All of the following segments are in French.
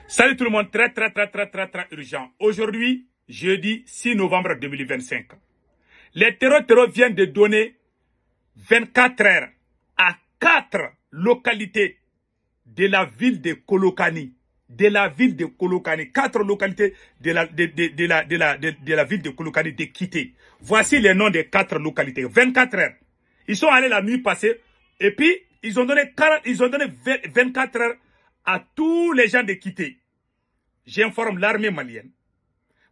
Salut tout le monde, très urgent. Aujourd'hui, jeudi 6 novembre 2025, les terreaux viennent de donner 24 heures à 4 localités de la ville de Kolokani. 4 localités de la ville de Kolokani de quitter. Voici les noms des 4 localités. 24 heures. Ils sont allés la nuit passée et puis ils ont donné 24 heures à tous les gens de quitter. J'informe l'armée malienne.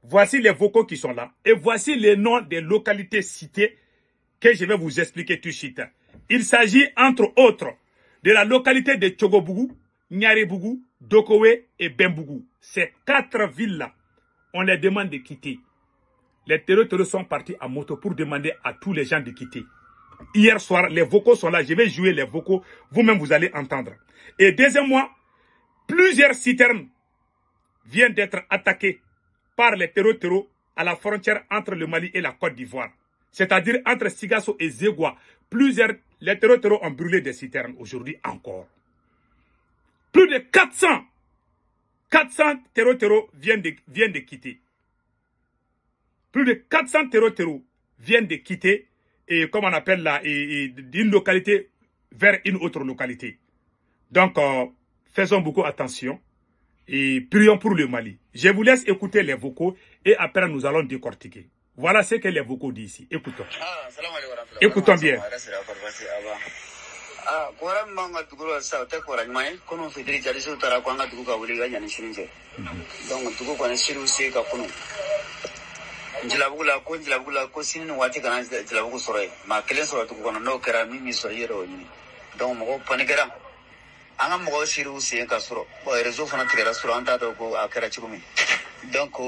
Voici les vocaux qui sont là. Et voici les noms des localités citées que je vais vous expliquer tout de suite. Il s'agit entre autres de la localité de Tchogobougou, Nyarebougou, Dokowe et Bembougou. Ces 4 villes-là, on les demande de quitter. Les terroristes sont partis à moto pour demander à tous les gens de quitter. Hier soir, les vocaux sont là. Je vais jouer les vocaux. Vous-même, vous allez entendre. Et deuxièmement, plusieurs citernes viennent d'être attaquées par les terroristes à la frontière entre le Mali et la Côte d'Ivoire. C'est-à-dire entre Sigasso et Zegwa. Les terroristes ont brûlé des citernes aujourd'hui encore. Plus de 400 terroristes viennent de quitter. Plus de 400 terroristes viennent de quitter, et comme on appelle là, d'une localité vers une autre localité. Donc, faisons beaucoup attention et prions pour le Mali. Je vous laisse écouter les vocaux et après nous allons décortiquer. Voilà ce que les vocaux disent ici. Écoutons. Écoutons bien. Njilabugula ko sini wati kana njilabugula soroy ma kelen soro to kono no kera mimi so yero ni donc mo panikera anga mo shiru se ka soro bo rezo fana tigera soro anta to ko akera chikumi donc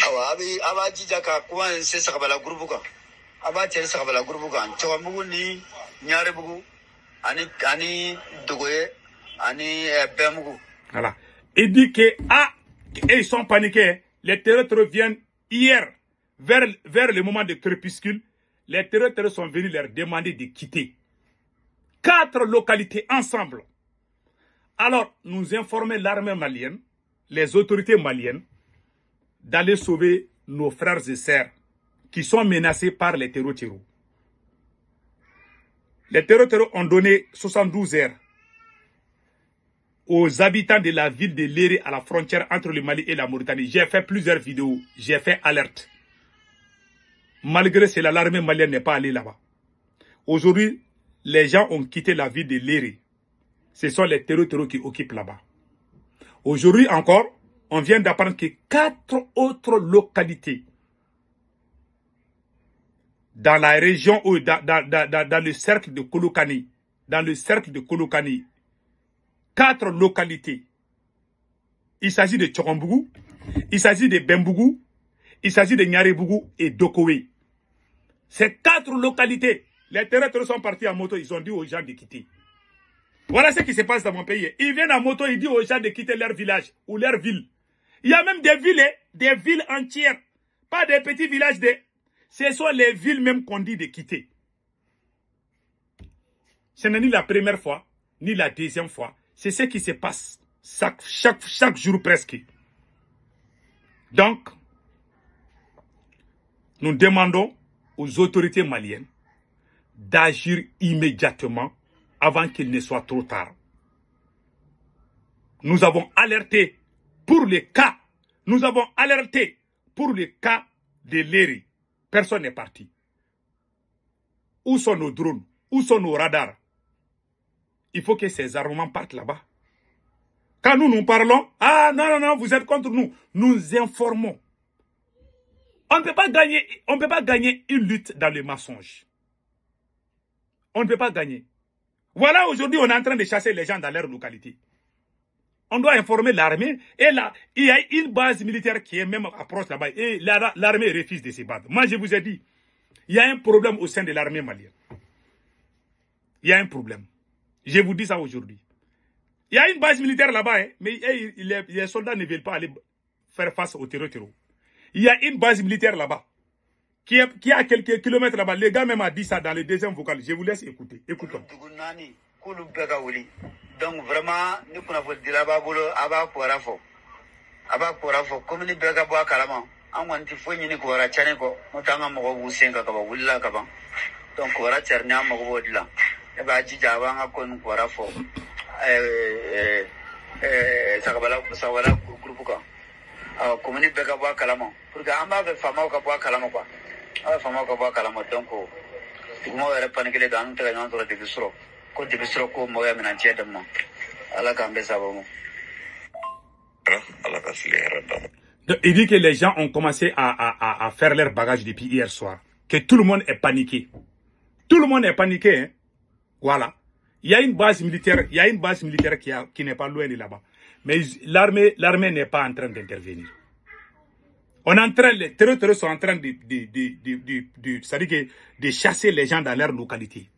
awa aba jija ka ko an se sakabala groupe ka aba tere sakabala groupe ka Tchogobougou ni Nyarebougou ani Dogoye ani Bembougou. Voilà. Il dit que ils sont paniqués. Les terroristes viennent hier, vers le moment de crépuscule, les terroristes sont venus leur demander de quitter. 4 localités ensemble. Alors, nous informons l'armée malienne, les autorités maliennes, d'aller sauver nos frères et sœurs qui sont menacés par les terroristes. Les terroristes ont donné 72 heures aux habitants de la ville de Léré à la frontière entre le Mali et la Mauritanie. J'ai fait plusieurs vidéos, j'ai fait alerte. Malgré cela, l'armée malienne n'est pas allée là-bas. Aujourd'hui, les gens ont quitté la ville de Léré. Ce sont les terroristes qui occupent là-bas. Aujourd'hui encore, on vient d'apprendre que 4 autres localités dans la région ou dans le cercle de Kolokani, 4 localités. Il s'agit de Tchogobougou, il s'agit de Bembougou, il s'agit de Nyarebougou et Dokowe. Ces 4 localités, les terroristes sont partis en moto, ils ont dit aux gens de quitter. Voilà ce qui se passe dans mon pays. Ils viennent en moto, ils disent aux gens de quitter leur village ou leur ville. Il y a même des villes entières, pas des petits villages. Ce sont les villes même qu'on dit de quitter. Ce n'est ni la première fois, ni la deuxième fois. C'est ce qui se passe chaque jour presque. Donc, nous demandons aux autorités maliennes d'agir immédiatement avant qu'il ne soit trop tard. Nous avons alerté pour les cas. Nous avons alerté pour le cas de Léré. Personne n'est parti. Où sont nos drones? Où sont nos radars? Il faut que ces armements partent là-bas. Quand nous parlons, non, vous êtes contre nous. Nous informons. On ne peut pas gagner une lutte dans le mensonge. On ne peut pas gagner. Voilà, aujourd'hui, on est en train de chasser les gens dans leur localité. On doit informer l'armée. Et là, il y a une base militaire qui est même approche là-bas. Et l'armée refuse de se battre. Moi, je vous ai dit, il y a un problème au sein de l'armée malienne. Il y a un problème. Je vous dis ça aujourd'hui. Il y a une base militaire là-bas, mais les soldats ne veulent pas aller faire face au terroristes. Il y a une base militaire là-bas, qui est à quelques kilomètres là-bas. Le gars même a dit ça dans le deuxième vocal. Je vous laisse écouter. Écoutons. Donc vraiment, nous connaissons de la babolo, aba porafo. Aba porafo, comme ni bega boa kalama. An wanti fo ni ko ra chane ko, mutanga mo ko usenga ka ba wulla ka ba. Donc ko ra charni am ko bodila. E ba ji jawa nga ko ko ra fo. Sakabala groupe ka. Comme ni bega boa kalama. Pour que amba be fama ka boa kalama quoi. Aba fama ka boa kalama donc ko. Mo era panikele dan te ga nto de bisro. Ko de bisro ko mo ya mina che dam na. Ala ka mbe sabo mo. Ala ka sile dam. Il dit que les gens ont commencé à faire leur bagage depuis hier soir. Que tout le monde est paniqué. Tout le monde est paniqué. Hein? Voilà. Il y a une base militaire, qui n'est pas loin de là-bas. Mais l'armée n'est pas en train d'intervenir. Les terroristes sont en train de chasser les gens dans leur localité.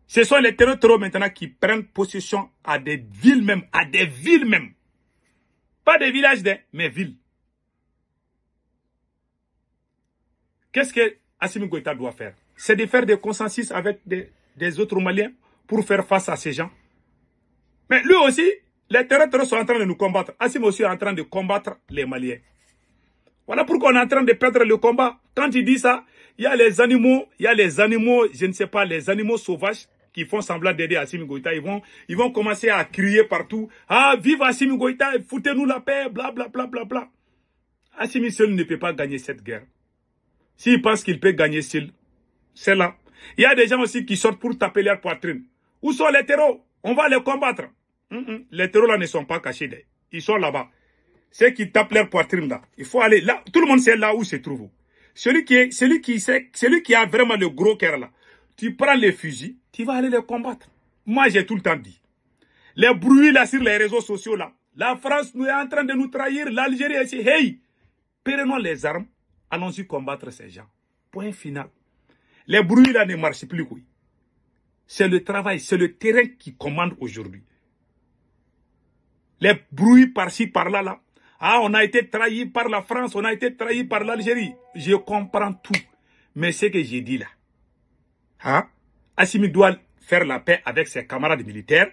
Ce sont les terroristes maintenant qui prennent possession à des villes même, Pas des villages, mais villes. Qu'est-ce que Assimi Goïta doit faire? C'est de faire des consensus avec des autres Maliens pour faire face à ces gens. Mais lui aussi, les terroristes sont en train de nous combattre. Assimi aussi est en train de combattre les Maliens. Voilà pourquoi on est en train de perdre le combat. Quand il dit ça, il y a les animaux, je ne sais pas, les animaux sauvages qui font semblant d'aider Assimi Goïta. Ils vont commencer à crier partout. Ah, vive Assimi Goïta, foutez-nous la paix, bla bla bla bla bla. Assimi seul ne peut pas gagner cette guerre. S'il pense qu'il peut gagner seul, c'est là. Il y a des gens aussi qui sortent pour taper leur poitrine. Où sont les terreaux? On va les combattre. Les terreaux là ne sont pas cachés. Ils sont là-bas. Ceux qui tapent leur poitrine là. Il faut aller là. Tout le monde sait là où se trouve. Celui qui a vraiment le gros cœur là. Tu prends les fusils, tu vas aller les combattre. Moi, j'ai tout le temps dit. Les bruits là sur les réseaux sociaux là. La France nous est en train de nous trahir. L'Algérie est ici. Hey, prenons les armes. Allons-y combattre ces gens. Point final. Les bruits là ne marchent plus. Oui. C'est le travail, c'est le terrain qui commande aujourd'hui. Les bruits par-ci, par-là, là. Ah, on a été trahi par la France, on a été trahi par l'Algérie. Je comprends tout. Mais ce que j'ai dit là. Hein? Assimi doit faire la paix avec ses camarades militaires,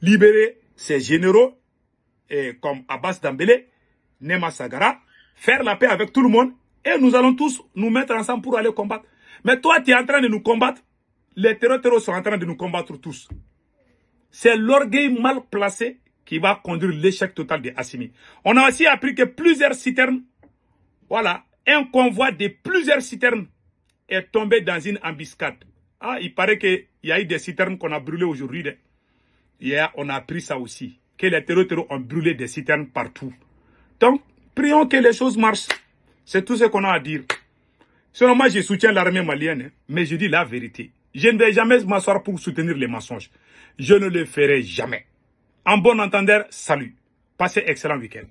libérer ses généraux, comme Abbas Dambélé, Nema Sagara, faire la paix avec tout le monde, et nous allons tous nous mettre ensemble pour aller combattre. Mais toi, tu es en train de nous combattre. Les terroristes sont en train de nous combattre tous. C'est l'orgueil mal placé qui va conduire l'échec total de Assimi. On a aussi appris que plusieurs citernes, voilà, un convoi de plusieurs citernes est tombé dans une embuscade. Ah, il paraît qu'il y a eu des citernes qu'on a brûlées aujourd'hui. Hier, on a appris ça aussi, que les terroristes ont brûlé des citernes partout. Donc, prions que les choses marchent. C'est tout ce qu'on a à dire. Selon moi, je soutiens l'armée malienne, mais je dis la vérité. Je ne vais jamais m'asseoir pour soutenir les mensonges. Je ne le ferai jamais. En bon entendeur, salut. Passez excellent week-end.